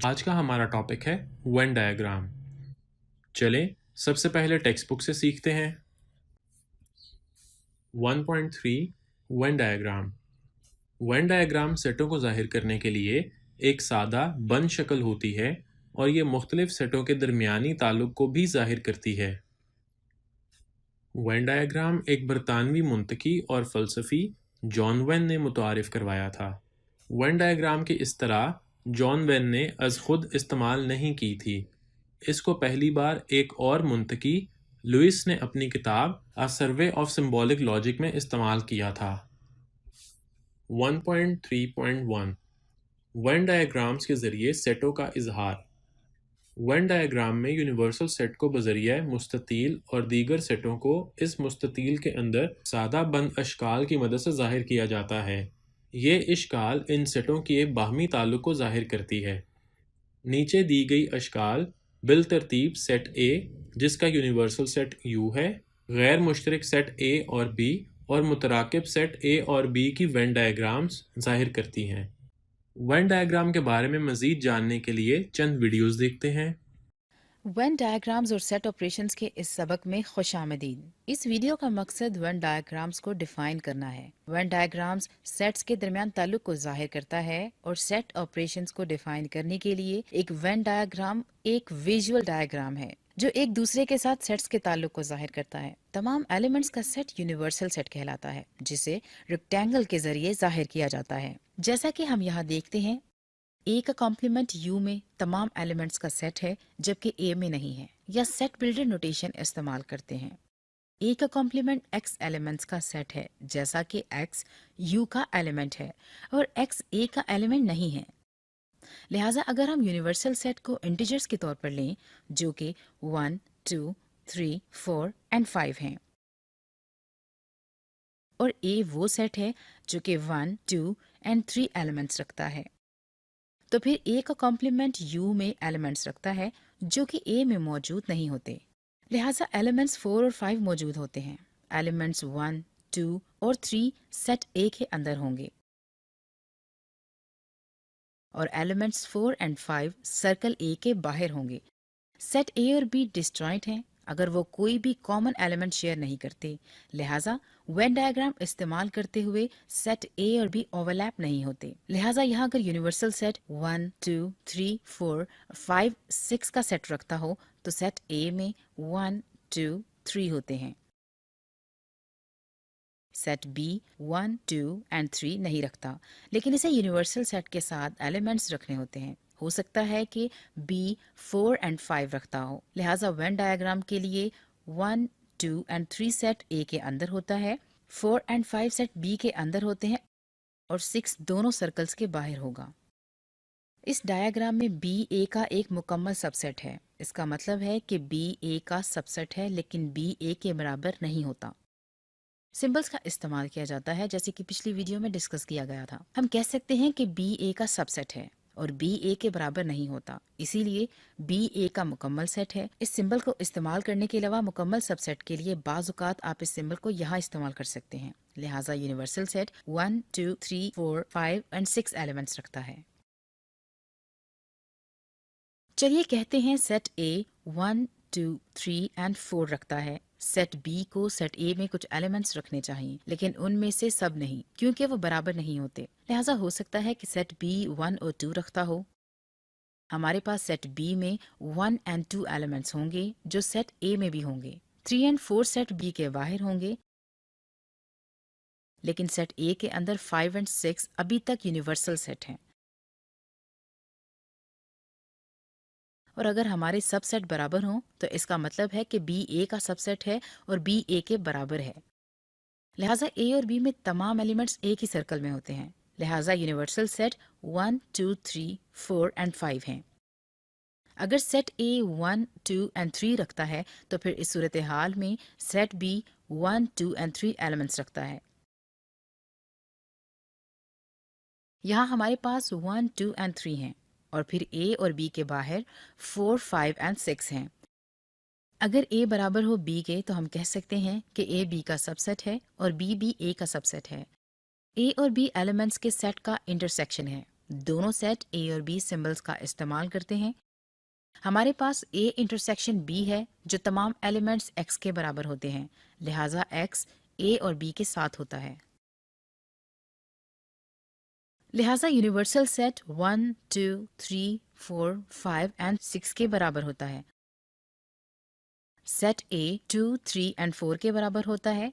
आज का हमारा टॉपिक है वेन डायग्राम। चलें सबसे पहले टेक्स्ट बुक से सीखते हैं। 1.3 वेन डायग्राम। वेन डायग्राम सेटों को जाहिर करने के लिए एक सादा बंद शक्ल होती है और ये मुख्तलिफ सेटों के दरमियानी ताल्लुक को भी जाहिर करती है। वेन डायग्राम एक बरतानवी मुंतकी और फ़लसफ़ी जॉन वेन ने मुतारिफ करवाया था। वेन डायग्राम की इस तरह जॉन वेन ने अज़ खुद इस्तेमाल नहीं की थी। इसको पहली बार एक और मुंतकी लुइस ने अपनी किताब अ सर्वे ऑफ सिंबॉलिक लॉजिक में इस्तेमाल किया था। 1.3.1 वेन डायग्राम्स के ज़रिए सेटों का इजहार। वेन डायग्राम में यूनिवर्सल सेट को बज़रिया मुस्ततील और दीगर सेटों को इस मुस्ततील के अंदर सादा बंद अशकाल की मदद से ज़ाहिर किया जाता है। ये इश्काल इन सेटों के बाहमी ताल्लुक को ज़ाहिर करती है। नीचे दी गई अशकाल बिलतरतीब सेट ए जिसका यूनिवर्सल सेट U है, गैर मुश्तरक सेट A और B और मुतराकिब सेट A और B की वेन डायग्राम्स जाहिर करती हैं। वेन डायग्राम के बारे में मज़ीद जानने के लिए चंद वीडियोस देखते हैं। वेन डायग्राम्स और सेट ऑपरेशंस के इस सबक में खुशामदीद। इस वीडियो का मकसद वेन डायग्राम्स को डिफाइन करना है। वेन डायग्राम्स सेट्स के दरमियान ताल्लुक को जाहिर करता है और सेट ऑपरेशंस को डिफाइन करने के लिए एक वेन डायग्राम एक विजुअल डायग्राम है जो एक दूसरे के साथ सेट्स के ताल्लुक को जाहिर करता है। तमाम एलिमेंट्स का सेट यूनिवर्सल सेट कहलाता है जिसे रेक्टेंगल के जरिए जाहिर किया जाता है। जैसा कि हम यहाँ देखते हैं, ए का कॉम्प्लीमेंट यू में तमाम एलिमेंट्स का सेट है जबकि ए में नहीं है, या सेट बिल्डर नोटेशन इस्तेमाल करते हैं। ए का कॉम्प्लीमेंट एक्स एलिमेंट्स का सेट है जैसा कि एक्स यू का एलिमेंट है और एक्स ए का एलिमेंट नहीं है। लिहाजा अगर हम यूनिवर्सल सेट को इंटीजर्स के तौर पर लें जो कि 1, 2, 3, 4 एंड 5 हैं और ए वो सेट है जो कि 1, 2 एंड 3 एलिमेंट्स रखता है, तो फिर ए का कॉम्प्लीमेंट यू में एलिमेंट्स रखता है जो कि ए में मौजूद नहीं होते। लिहाजा एलिमेंट्स 4 और 5 मौजूद होते हैं। एलिमेंट्स 1, 2 और 3 सेट ए के अंदर होंगे और एलिमेंट्स 4 एंड 5 सर्कल ए के बाहर होंगे। सेट ए और बी डिस्जॉइंट हैं अगर वो कोई भी कॉमन एलिमेंट शेयर नहीं करते। लिहाजा वेन डायग्राम इस्तेमाल करते हुए सेट ए और बी ओवरलैप नहीं होते। लिहाजा यहाँ अगर यूनिवर्सल सेट 1, 2, 3, 4, 5, 6 का सेट रखता हो तो सेट ए में 1, 2, 3 होते हैं। सेट बी 1, 2 एंड 3 नहीं रखता, लेकिन इसे यूनिवर्सल सेट के साथ एलिमेंट्स रखने होते हैं। हो सकता है कि बी 4 एंड 5 रखता हो। लिहाजा वेन डायग्राम के लिए 1, 2 एंड 3 सेट ए के अंदर होता है, 4 एंड 5 सेट बी के अंदर होते हैं और 6 दोनों सर्कल्स के बाहर होगा। इस डायग्राम में बी ए का एक मुकम्मल सबसेट है। इसका मतलब है कि बी ए का सबसेट है लेकिन बी ए के बराबर नहीं होता। सिंबल्स का इस्तेमाल किया जाता है जैसे कि पिछली वीडियो में डिस्कस किया गया था। हम कह सकते हैं कि बी ए का सबसेट है और बी ए के बराबर नहीं होता, इसीलिए बी ए का मुकम्मल सेट है। इस सिंबल को इस्तेमाल करने के अलावा मुकम्मल सबसेट के लिए बाज़ औक़ात आप इस सिंबल को यहाँ इस्तेमाल कर सकते हैं। लिहाजा यूनिवर्सल सेट 1, 2, 3, 4, 5 एंड 6 एलिमेंट्स रखता है। चलिए कहते हैं सेट ए 1, 2, 3 एंड 4 रखता है। सेट बी को सेट ए में कुछ एलिमेंट्स रखने चाहिए लेकिन उनमें से सब नहीं, क्योंकि वो बराबर नहीं होते। लिहाजा हो सकता है कि सेट बी 1 और 2 रखता हो। हमारे पास सेट बी में 1 एंड 2 एलिमेंट्स होंगे जो सेट ए में भी होंगे। 3 एंड 4 सेट बी के बाहर होंगे लेकिन सेट ए के अंदर 5 एंड 6 अभी तक यूनिवर्सल सेट हैं। और अगर हमारे सबसेट बराबर हों तो इसका मतलब है कि बी ए का सबसेट है और बी ए के बराबर है। लिहाजा ए और बी में तमाम एलिमेंट्स एक ही सर्कल में होते हैं। लिहाजा यूनिवर्सल सेट 1, 2, 3, 4 एंड 5 हैं। अगर सेट ए 1, 2 एंड 3 रखता है तो फिर इस सूरत हाल में सेट बी 1, 2 एंड 3 एलिमेंट्स रखता है। यहाँ हमारे पास 1, 2 एंड 3 हैं और फिर ए और बी के बाहर 4, 5 एंड 6 हैं। अगर ए बराबर हो बी के तो हम कह सकते हैं कि ए बी का सबसेट है और बी ए का सबसेट है। ए और बी एलिमेंट्स के सेट का इंटरसेक्शन है। दोनों सेट ए और बी सिंबल्स का इस्तेमाल करते हैं। हमारे पास ए इंटरसेक्शन बी है जो तमाम एलिमेंट्स एक्स के बराबर होते हैं, लिहाजा एक्स ए और बी के साथ होता है। लिहाजा यूनिवर्सल सेट 1, 2, 3, 4, 5 एंड 6 के बराबर होता है। सेट ए 2, 3 एंड 4 के बराबर होता है।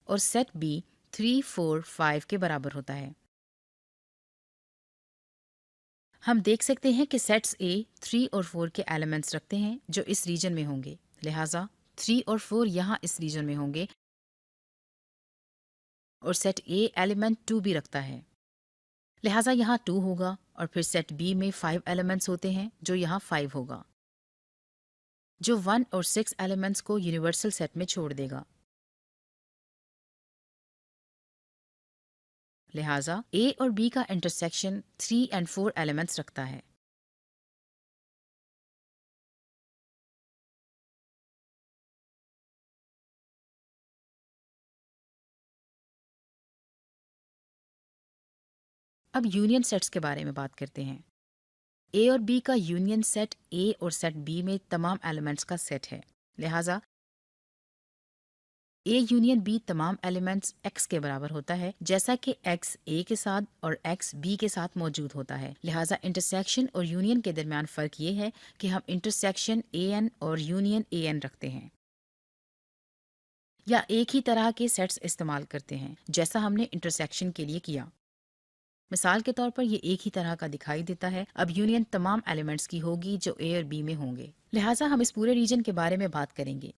और सेट बी 3, 4, 5 के बराबर होता है। हम देख सकते हैं कि सेट्स ए 3 और 4 के एलिमेंट्स रखते हैं जो इस रीजन में होंगे, लिहाजा 3 और 4 यहाँ इस रीजन में होंगे। और सेट ए एलिमेंट 2 भी रखता है, लिहाजा यहाँ 2 होगा। और फिर सेट बी में 5 एलिमेंट्स होते हैं जो यहाँ 5 होगा, जो 1 और 6 एलिमेंट्स को यूनिवर्सल सेट में छोड़ देगा। लिहाजा ए और बी का इंटरसेक्शन 3 एंड 4 एलिमेंट्स रखता है। अब यूनियन सेट्स के बारे में बात करते हैं। ए और बी का यूनियन सेट ए और सेट बी में तमाम एलिमेंट्स का सेट है, लिहाजा ए यूनियन बी तमाम एलिमेंट्स एक्स के बराबर होता है, जैसा कि एक्स ए के साथ और एक्स बी के साथ मौजूद होता है। लिहाजा इंटरसेक्शन और यूनियन के दरमियान फ़र्क ये है कि हम इंटरसेक्शन ए एन और यूनियन ए एन रखते हैं, या एक ही तरह के सेट्स इस्तेमाल करते हैं जैसा हमने इंटरसेक्शन के लिए किया। मिसाल के तौर पर ये एक ही तरह का दिखाई देता है। अब यूनियन तमाम एलिमेंट्स की होगी जो ए और बी में होंगे, लिहाजा हम इस पूरे रीजन के बारे में बात करेंगे,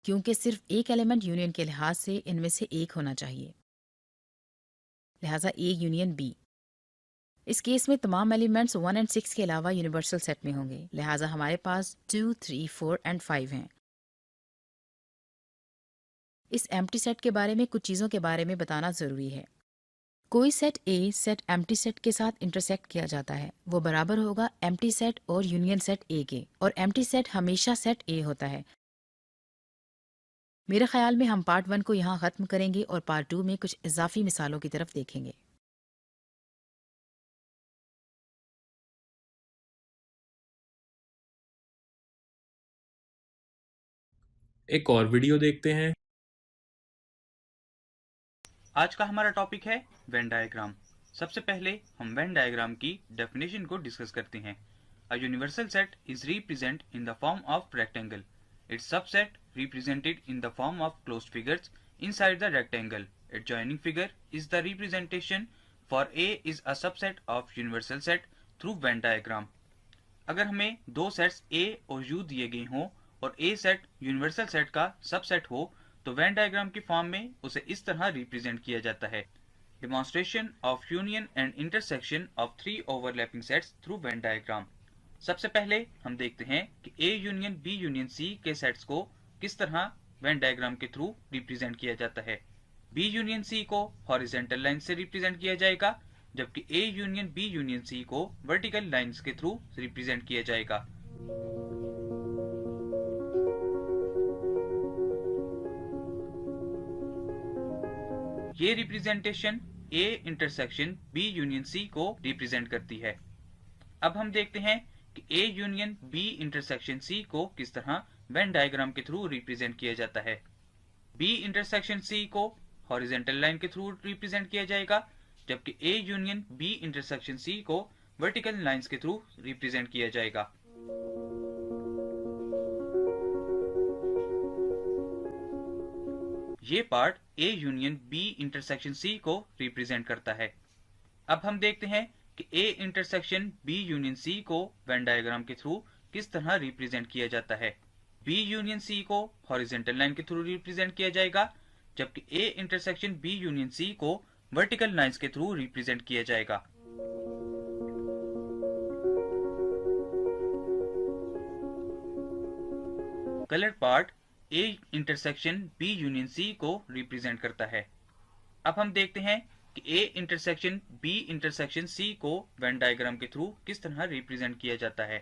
क्योंकि सिर्फ एक एलिमेंट यूनियन के लिहाज से इनमें से एक होना चाहिए, लिहाजा ए यूनियन बी। इस केस में तमाम एलिमेंट्स 1 एंड 6 के अलावा यूनिवर्सल सेट में होंगे, लिहाजा हमारे पास 2, 3, 4 एंड 5 हैं। इस एम्प्टी सेट के बारे में कुछ चीज़ों के बारे में बताना ज़रूरी है। कोई सेट ए सेट एम्प्टी सेट के साथ इंटरसेक्ट किया जाता है, वो बराबर होगा एम्प्टी सेट और यूनियन सेट ए के, और एम्प्टी सेट हमेशा सेट ए होता है। मेरे ख्याल में हम पार्ट 1 को यहाँ ख़त्म करेंगे और पार्ट 2 में कुछ इजाफी मिसालों की तरफ देखेंगे। एक और वीडियो देखते हैं। आज का हमारा टॉपिक है वेन डायग्राम। सबसे पहले हम वेन डायग्राम की डेफिनेशन को डिस्कस करते हैं। A universal set is represent in the form of rectangle, it's subset represented in the form of closed figures inside the rectangle, it's joining figure is the representation for a is a subset of universal set through Venn diagram. अगर हमें दो sets A और you दिए गए हों और ए set universal set का subset हो तो वेन डायग्राम की फॉर्म में उसे इस तरह रिप्रेजेंट किया जाता है। Demonstration of union and intersection of three overlapping sets through Venn diagram. सबसे पहले हम देखते हैं कि A union B union C के सेट्स को किस तरह वेन डायग्राम के थ्रू रिप्रेजेंट किया जाता है। बी यूनियन सी को हॉरिजॉन्टल लाइन से रिप्रेजेंट किया जाएगा, जबकि A union B union C को वर्टिकल लाइंस के थ्रू रिप्रेजेंट किया जाएगा। ये representation A intersection B union C को रिप्रेजेंट करती है। अब हम देखते हैं कि A union B intersection C को किस तरह वेन डायग्राम के थ्रू रिप्रेजेंट किया जाता है। बी इंटरसेक्शन सी को हॉरिजॉन्टल लाइन के थ्रू रिप्रेजेंट किया जाएगा, जबकि A union B intersection C को वर्टिकल लाइंस के थ्रू रिप्रेजेंट किया जाएगा। ये part A union B intersection C को रिप्रेजेंट करता है। अब हम देखते हैं कि A intersection B union C को वेन डायग्राम के थ्रू किस तरह रिप्रेजेंट किया जाता है। बी यूनियन सी को हॉरिजॉन्टल लाइन के थ्रू रिप्रेजेंट किया जाएगा, जबकि A intersection B union C को वर्टिकल लाइंस के थ्रू रिप्रेजेंट किया जाएगा। Colour part A intersection B union C को रिप्रेजेंट करता है। अब हम देखते हैं कि A intersection B intersection C को वेन डायग्राम के थ्रू किस तरह रिप्रेजेंट किया जाता है।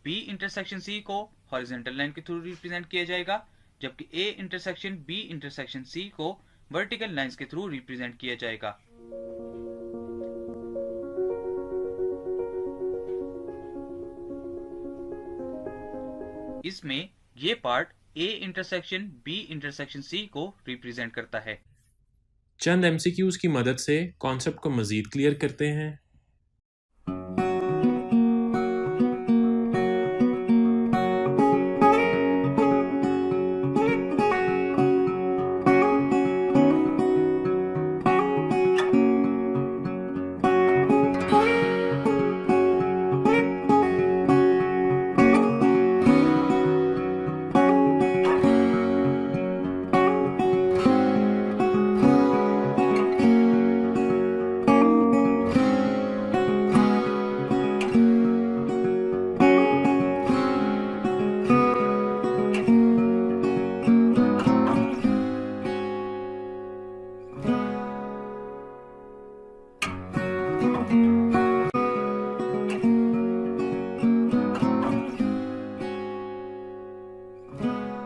बी इंटरसेक्शन सी को हॉरिजॉन्टल लाइन के थ्रू रिप्रेजेंट किया जाएगा, जबकि A intersection B intersection C को वर्टिकल लाइंस के थ्रू रिप्रेजेंट किया जाएगा। इसमें ये part A intersection B intersection C को रिप्रेजेंट करता है। चंद एमसीक्यूज की मदद से कॉन्सेप्ट को मजीद क्लियर करते हैं।